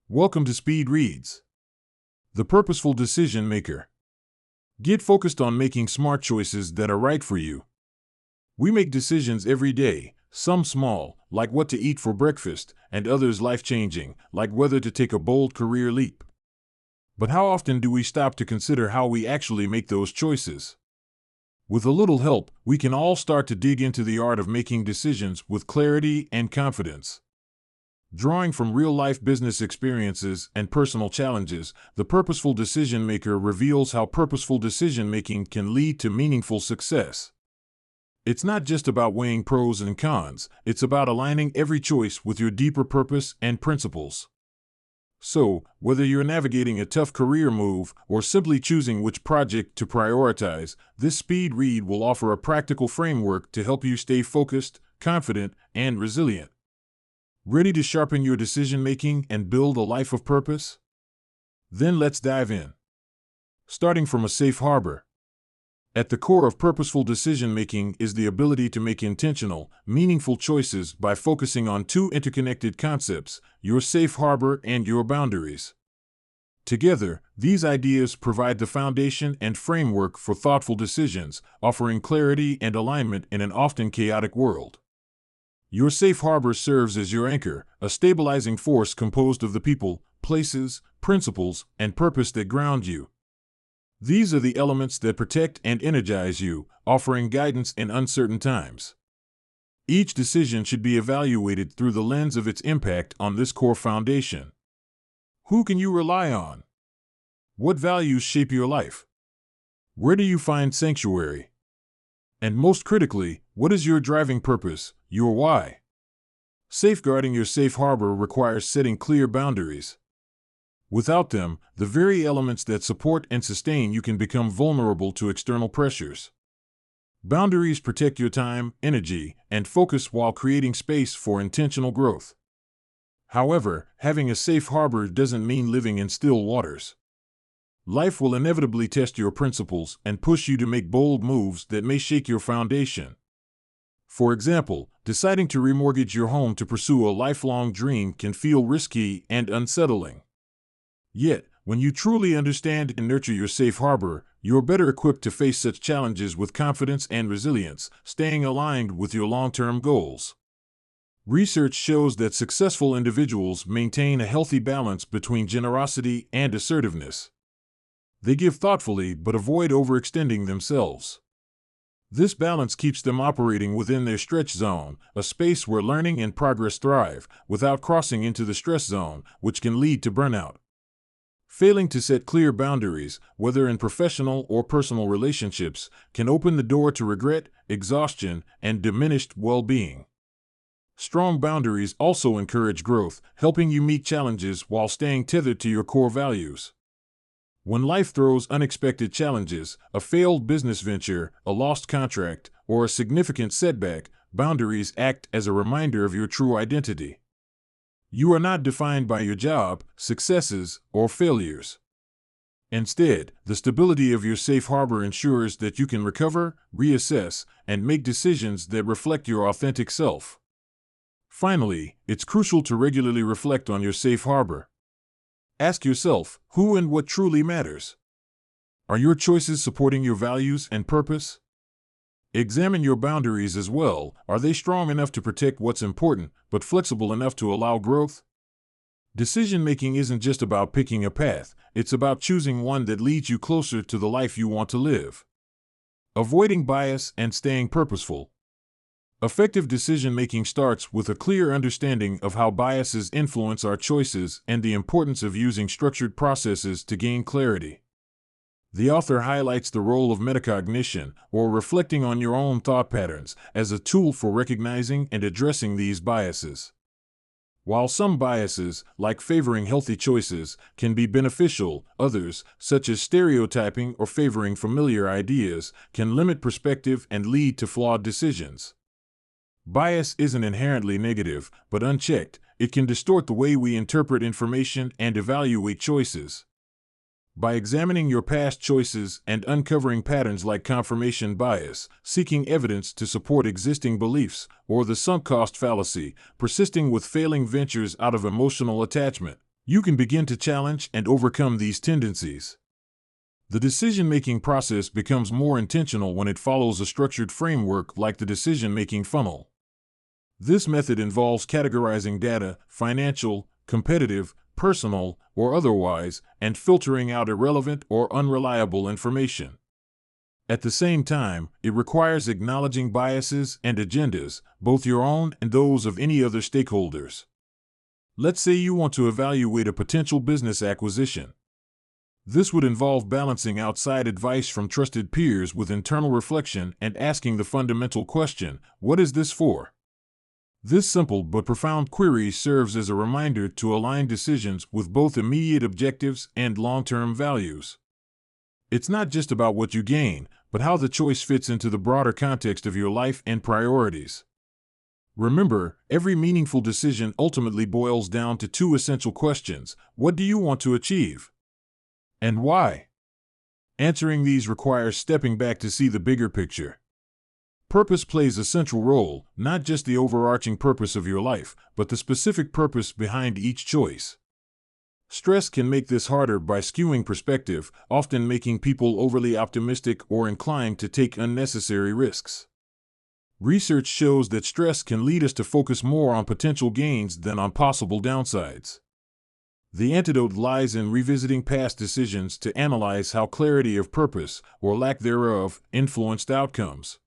Welcome to Speed Reads, the Purposeful Decision Maker. Get focused on making smart choices that are right for you. We make decisions every day, some small, like what to eat for breakfast, and others life-changing, like whether to take a bold career leap. But how often do we stop to consider how we actually make those choices? With a little help, we can all start to dig into the art of making decisions with clarity and confidence. Drawing from real-life business experiences and personal challenges, the Purposeful Decision Maker reveals how purposeful decision-making can lead to meaningful success. It's not just about weighing pros and cons, it's about aligning every choice with your deeper purpose and principles. So, whether you're navigating a tough career move or simply choosing which project to prioritize, this speed read will offer a practical framework to help you stay focused, confident, and resilient. Ready to sharpen your decision-making and build a life of purpose? Then let's dive in. Starting from a safe harbor. At the core of purposeful decision-making is the ability to make intentional, meaningful choices by focusing on two interconnected concepts, your safe harbor and your boundaries. Together, these ideas provide the foundation and framework for thoughtful decisions, offering clarity and alignment in an often chaotic world. Your safe harbor serves as your anchor, a stabilizing force composed of the people, places, principles, and purpose that ground you. These are the elements that protect and energize you, offering guidance in uncertain times. Each decision should be evaluated through the lens of its impact on this core foundation. Who can you rely on? What values shape your life? Where do you find sanctuary? And most critically, what is your driving purpose, your why? Safeguarding your safe harbor requires setting clear boundaries. Without them, the very elements that support and sustain you can become vulnerable to external pressures. Boundaries protect your time, energy, and focus while creating space for intentional growth. However, having a safe harbor doesn't mean living in still waters. Life will inevitably test your principles and push you to make bold moves that may shake your foundation. For example, deciding to remortgage your home to pursue a lifelong dream can feel risky and unsettling. Yet, when you truly understand and nurture your safe harbor, you're better equipped to face such challenges with confidence and resilience, staying aligned with your long-term goals. Research shows that successful individuals maintain a healthy balance between generosity and assertiveness. They give thoughtfully but avoid overextending themselves. This balance keeps them operating within their stretch zone, a space where learning and progress thrive, without crossing into the stress zone, which can lead to burnout. Failing to set clear boundaries, whether in professional or personal relationships, can open the door to regret, exhaustion, and diminished well-being. Strong boundaries also encourage growth, helping you meet challenges while staying tethered to your core values. When life throws unexpected challenges, a failed business venture, a lost contract, or a significant setback, boundaries act as a reminder of your true identity. You are not defined by your job, successes, or failures. Instead, the stability of your safe harbor ensures that you can recover, reassess, and make decisions that reflect your authentic self. Finally, it's crucial to regularly reflect on your safe harbor. Ask yourself, who and what truly matters? Are your choices supporting your values and purpose? Examine your boundaries as well. Are they strong enough to protect what's important, but flexible enough to allow growth? Decision-making isn't just about picking a path, it's about choosing one that leads you closer to the life you want to live. Avoiding bias and staying purposeful. Effective decision-making starts with a clear understanding of how biases influence our choices and the importance of using structured processes to gain clarity. The author highlights the role of metacognition, or reflecting on your own thought patterns, as a tool for recognizing and addressing these biases. While some biases, like favoring healthy choices, can be beneficial, others, such as stereotyping or favoring familiar ideas, can limit perspective and lead to flawed decisions. Bias isn't inherently negative, but unchecked, it can distort the way we interpret information and evaluate choices. By examining your past choices and uncovering patterns like confirmation bias, seeking evidence to support existing beliefs, or the sunk cost fallacy, persisting with failing ventures out of emotional attachment, you can begin to challenge and overcome these tendencies. The decision-making process becomes more intentional when it follows a structured framework like the decision-making funnel. This method involves categorizing data, financial, competitive, personal, or otherwise, and filtering out irrelevant or unreliable information. At the same time, it requires acknowledging biases and agendas, both your own and those of any other stakeholders. Let's say you want to evaluate a potential business acquisition. This would involve balancing outside advice from trusted peers with internal reflection and asking the fundamental question, what is this for? This simple but profound query serves as a reminder to align decisions with both immediate objectives and long-term values. It's not just about what you gain, but how the choice fits into the broader context of your life and priorities. Remember, every meaningful decision ultimately boils down to two essential questions: what do you want to achieve? And why? Answering these requires stepping back to see the bigger picture. Purpose plays a central role, not just the overarching purpose of your life, but the specific purpose behind each choice. Stress can make this harder by skewing perspective, often making people overly optimistic or inclined to take unnecessary risks. Research shows that stress can lead us to focus more on potential gains than on possible downsides. The antidote lies in revisiting past decisions to analyze how clarity of purpose, or lack thereof, influenced outcomes.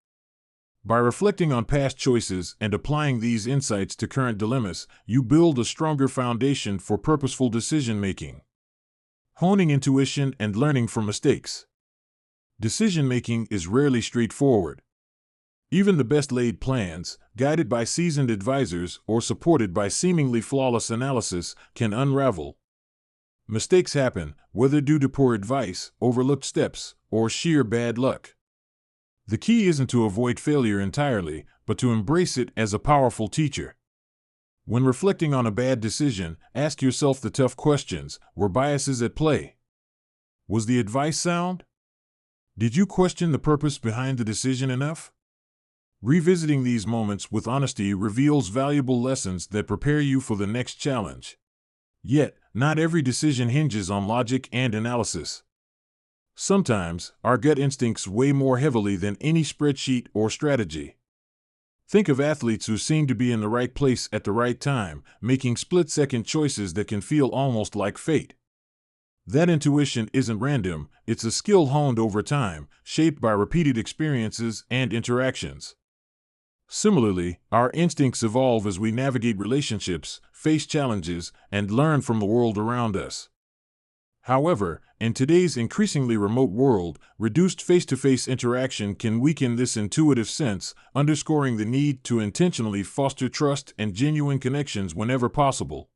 By reflecting on past choices and applying these insights to current dilemmas, you build a stronger foundation for purposeful decision-making. Honing intuition and learning from mistakes. Decision-making is rarely straightforward. Even the best-laid plans, guided by seasoned advisors or supported by seemingly flawless analysis, can unravel. Mistakes happen, whether due to poor advice, overlooked steps, or sheer bad luck. The key isn't to avoid failure entirely, but to embrace it as a powerful teacher. When reflecting on a bad decision, ask yourself the tough questions: were biases at play? Was the advice sound? Did you question the purpose behind the decision enough? Revisiting these moments with honesty reveals valuable lessons that prepare you for the next challenge. Yet, not every decision hinges on logic and analysis. Sometimes, our gut instincts weigh more heavily than any spreadsheet or strategy. Think of athletes who seem to be in the right place at the right time, making split-second choices that can feel almost like fate. That intuition isn't random, it's a skill honed over time, shaped by repeated experiences and interactions. Similarly, our instincts evolve as we navigate relationships, face challenges, and learn from the world around us. However, in today's increasingly remote world, reduced face-to-face interaction can weaken this intuitive sense, underscoring the need to intentionally foster trust and genuine connections whenever possible.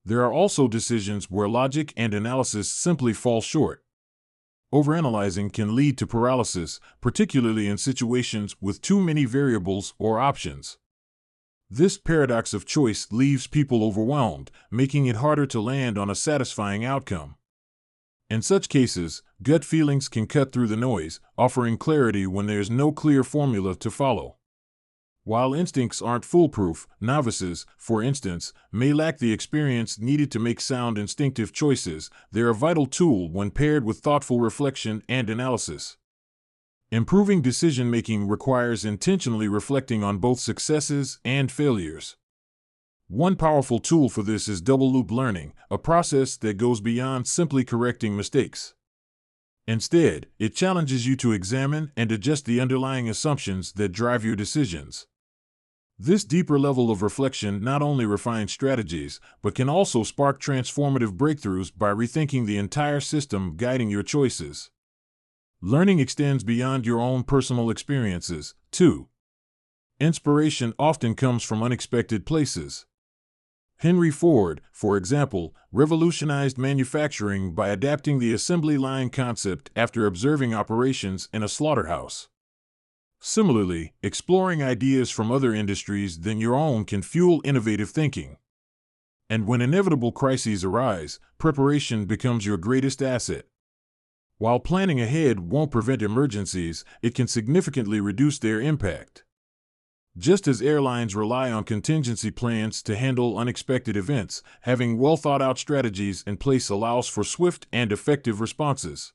There are also decisions where logic and analysis simply fall short. Overanalyzing can lead to paralysis, particularly in situations with too many variables or options. This paradox of choice leaves people overwhelmed, making it harder to land on a satisfying outcome. In such cases, gut feelings can cut through the noise, offering clarity when there's no clear formula to follow. While instincts aren't foolproof, novices, for instance, may lack the experience needed to make sound instinctive choices. They're a vital tool when paired with thoughtful reflection and analysis. Improving decision-making requires intentionally reflecting on both successes and failures. One powerful tool for this is double-loop learning, a process that goes beyond simply correcting mistakes. Instead, it challenges you to examine and adjust the underlying assumptions that drive your decisions. This deeper level of reflection not only refines strategies, but can also spark transformative breakthroughs by rethinking the entire system guiding your choices. Learning extends beyond your own personal experiences, too. Inspiration often comes from unexpected places. Henry Ford, for example, revolutionized manufacturing by adapting the assembly line concept after observing operations in a slaughterhouse. Similarly, exploring ideas from other industries than your own can fuel innovative thinking. And when inevitable crises arise, preparation becomes your greatest asset. While planning ahead won't prevent emergencies, it can significantly reduce their impact. Just as airlines rely on contingency plans to handle unexpected events, having well-thought-out strategies in place allows for swift and effective responses.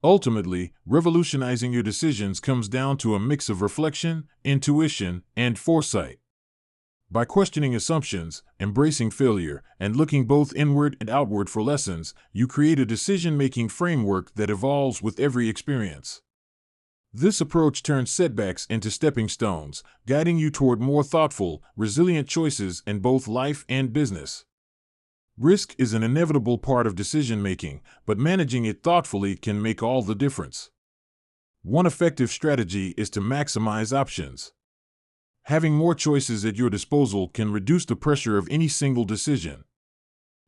Ultimately, revolutionizing your decisions comes down to a mix of reflection, intuition, and foresight. By questioning assumptions, embracing failure, and looking both inward and outward for lessons, you create a decision-making framework that evolves with every experience. This approach turns setbacks into stepping stones, guiding you toward more thoughtful, resilient choices in both life and business. Risk is an inevitable part of decision-making, but managing it thoughtfully can make all the difference. One effective strategy is to maximize options. Having more choices at your disposal can reduce the pressure of any single decision.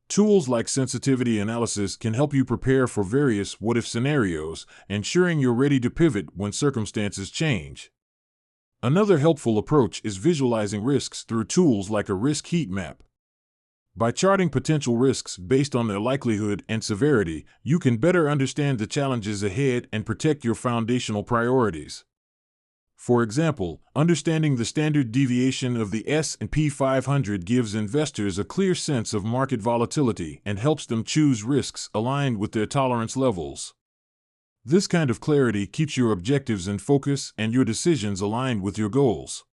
Tools like sensitivity analysis can help you prepare for various what-if scenarios, ensuring you're ready to pivot when circumstances change. Another helpful approach is visualizing risks through tools like a risk heat map. By charting potential risks based on their likelihood and severity, you can better understand the challenges ahead and protect your foundational priorities. For example, understanding the standard deviation of the S&P 500 gives investors a clear sense of market volatility and helps them choose risks aligned with their tolerance levels. This kind of clarity keeps your objectives in focus and your decisions aligned with your goals.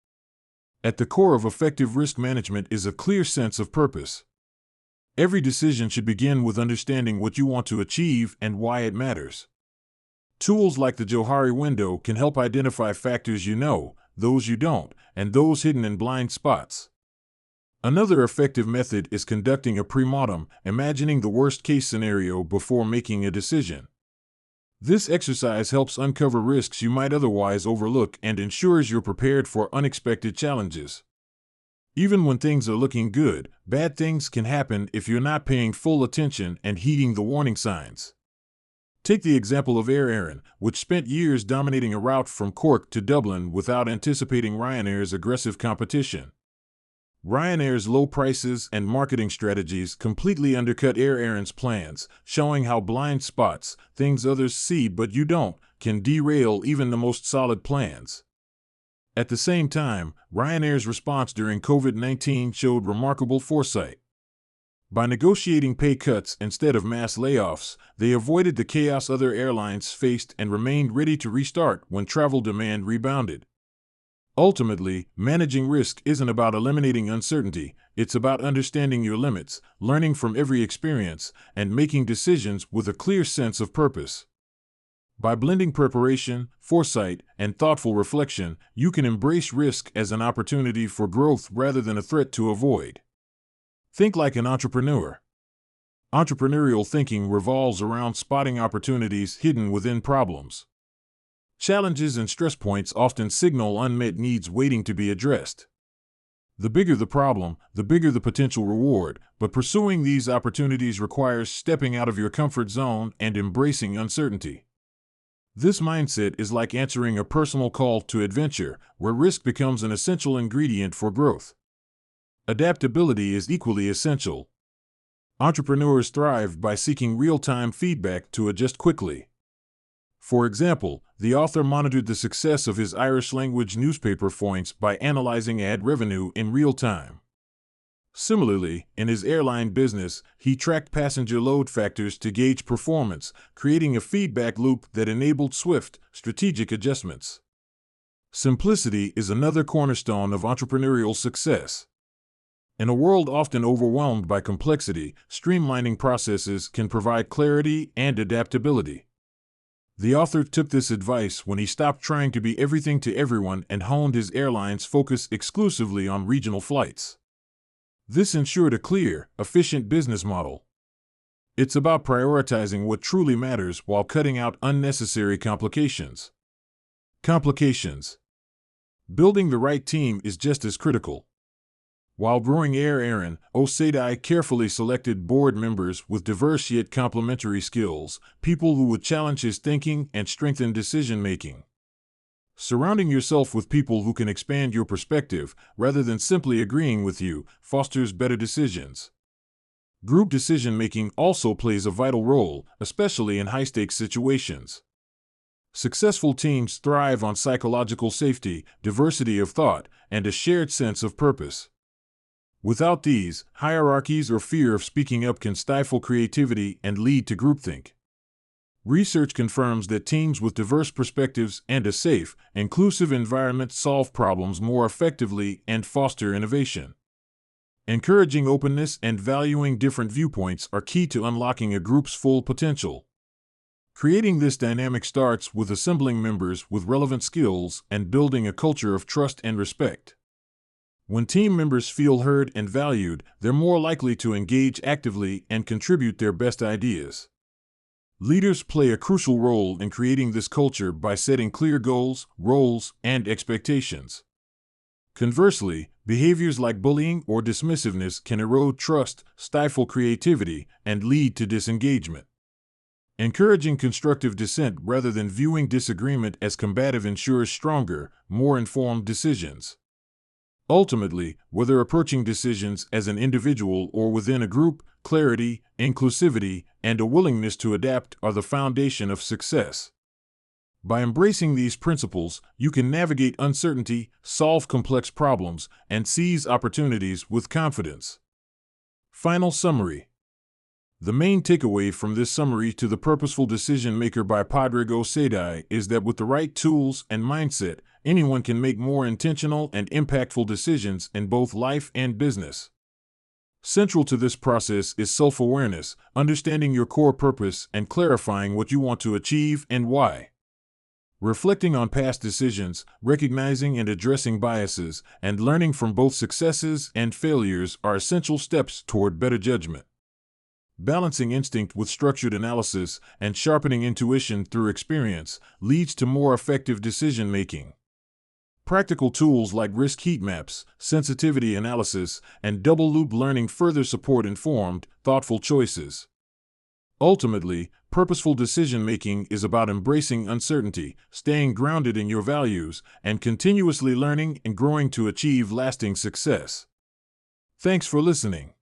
At the core of effective risk management is a clear sense of purpose. Every decision should begin with understanding what you want to achieve and why it matters. Tools like the Johari window can help identify factors you know, those you don't, and those hidden in blind spots. Another effective method is conducting a pre-mortem, imagining the worst-case scenario before making a decision. This exercise helps uncover risks you might otherwise overlook and ensures you're prepared for unexpected challenges. Even when things are looking good, bad things can happen if you're not paying full attention and heeding the warning signs. Take the example of Air Arann, which spent years dominating a route from Cork to Dublin without anticipating Ryanair's aggressive competition. Ryanair's low prices and marketing strategies completely undercut Air Arann's plans, showing how blind spots, things others see but you don't, can derail even the most solid plans. At the same time, Ryanair's response during COVID-19 showed remarkable foresight. By negotiating pay cuts instead of mass layoffs, they avoided the chaos other airlines faced and remained ready to restart when travel demand rebounded. Ultimately, managing risk isn't about eliminating uncertainty, it's about understanding your limits, learning from every experience, and making decisions with a clear sense of purpose. By blending preparation, foresight, and thoughtful reflection, you can embrace risk as an opportunity for growth rather than a threat to avoid. Think like an entrepreneur. Entrepreneurial thinking revolves around spotting opportunities hidden within problems. Challenges and stress points often signal unmet needs waiting to be addressed. The bigger the problem, the bigger the potential reward, but pursuing these opportunities requires stepping out of your comfort zone and embracing uncertainty. This mindset is like answering a personal call to adventure, where risk becomes an essential ingredient for growth. Adaptability is equally essential. Entrepreneurs thrive by seeking real-time feedback to adjust quickly. For example, the author monitored the success of his Irish-language newspaper Foints by analyzing ad revenue in real time. Similarly, in his airline business, he tracked passenger load factors to gauge performance, creating a feedback loop that enabled swift, strategic adjustments. Simplicity is another cornerstone of entrepreneurial success. In a world often overwhelmed by complexity, streamlining processes can provide clarity and adaptability. The author took this advice when he stopped trying to be everything to everyone and honed his airline's focus exclusively on regional flights. This ensured a clear, efficient business model. It's about prioritizing what truly matters while cutting out unnecessary complications. Building the right team is just as critical. While growing Air Arann, Ó Céidigh carefully selected board members with diverse yet complementary skills, people who would challenge his thinking and strengthen decision-making. Surrounding yourself with people who can expand your perspective, rather than simply agreeing with you, fosters better decisions. Group decision-making also plays a vital role, especially in high-stakes situations. Successful teams thrive on psychological safety, diversity of thought, and a shared sense of purpose. Without these, hierarchies or fear of speaking up can stifle creativity and lead to groupthink. Research confirms that teams with diverse perspectives and a safe, inclusive environment solve problems more effectively and foster innovation. Encouraging openness and valuing different viewpoints are key to unlocking a group's full potential. Creating this dynamic starts with assembling members with relevant skills and building a culture of trust and respect. When team members feel heard and valued, they're more likely to engage actively and contribute their best ideas. Leaders play a crucial role in creating this culture by setting clear goals, roles, and expectations. Conversely, behaviors like bullying or dismissiveness can erode trust, stifle creativity, and lead to disengagement. Encouraging constructive dissent rather than viewing disagreement as combative ensures stronger, more informed decisions. Ultimately, whether approaching decisions as an individual or within a group, clarity, inclusivity, and a willingness to adapt are the foundation of success. By embracing these principles, you can navigate uncertainty, solve complex problems, and seize opportunities with confidence. Final summary. The main takeaway from this summary to The Purposeful Decision Maker by Pádraig Ó Céidigh is that with the right tools and mindset, anyone can make more intentional and impactful decisions in both life and business. Central to this process is self-awareness, understanding your core purpose and clarifying what you want to achieve and why. Reflecting on past decisions, recognizing and addressing biases, and learning from both successes and failures are essential steps toward better judgment. Balancing instinct with structured analysis and sharpening intuition through experience leads to more effective decision-making. Practical tools like risk heat maps, sensitivity analysis, and double-loop learning further support informed, thoughtful choices. Ultimately, purposeful decision-making is about embracing uncertainty, staying grounded in your values, and continuously learning and growing to achieve lasting success. Thanks for listening.